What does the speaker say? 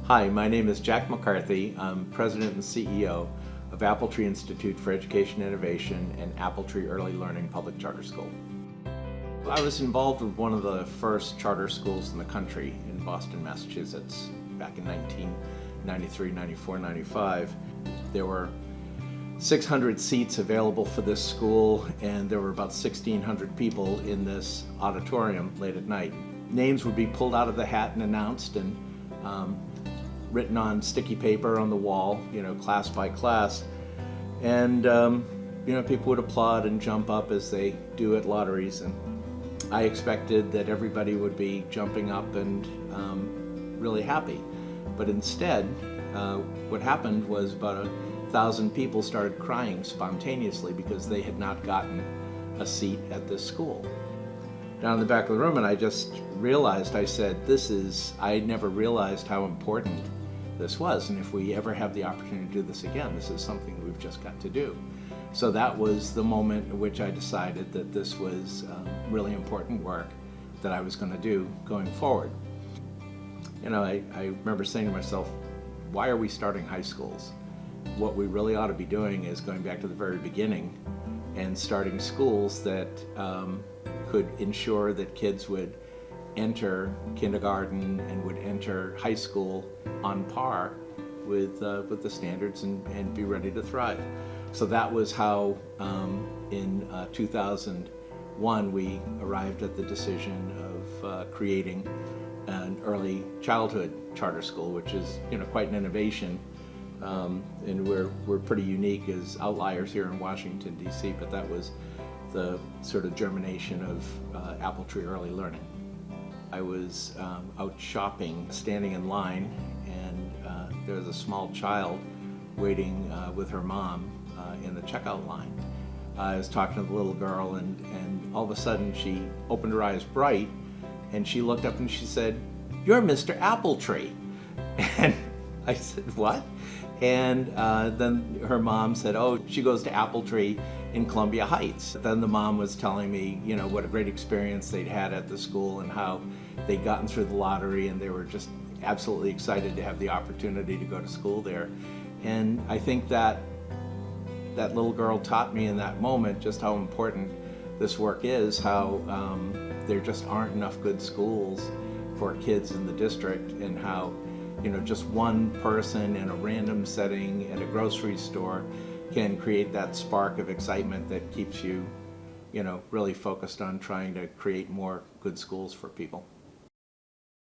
Hi, my name is Jack McCarthy. I'm President and CEO of AppleTree Institute for Education Innovation and AppleTree Early Learning Public Charter School. I was involved with one of the first charter schools in the country in Boston, Massachusetts, back in 1993, 94, 95. There were 600 seats available for this school, and there were about 1,600 people in this auditorium late at night. Names would be pulled out of the hat and announced, and written on sticky paper on the wall, class by class. And, people would applaud and jump up as they do at lotteries. And I expected that everybody would be jumping up and really happy. But instead, what happened was about 1,000 people started crying spontaneously because they had not gotten a seat at this school. Down in the back of the room, and I just realized, I said, I never realized how important this was, and if we ever have the opportunity to do this again, this is something we've just got to do. So that was the moment in which I decided that this was really important work that I was going to do going forward. I remember saying to myself, why are we starting high schools? What we really ought to be doing is going back to the very beginning and starting schools that could ensure that kids would enter kindergarten and would enter high school on par with the standards and be ready to thrive. So that was how in 2001 we arrived at the decision of creating an early childhood charter school, which is quite an innovation, and we're pretty unique as outliers here in Washington, D.C., but that was the sort of germination of AppleTree Early Learning. I was out shopping, standing in line, and there was a small child waiting with her mom in the checkout line. I was talking to the little girl, and all of a sudden she opened her eyes bright, and she looked up and she said, "You're Mr. AppleTree." And I said, "What?" And then her mom said, "Oh, she goes to AppleTree in Columbia Heights." Then the mom was telling me, what a great experience they'd had at the school and how they'd gotten through the lottery, and they were just absolutely excited to have the opportunity to go to school there. And I think that little girl taught me in that moment just how important this work is, how there just aren't enough good schools for kids in the district, and how just one person in a random setting at a grocery store can create that spark of excitement that keeps you, really focused on trying to create more good schools for people.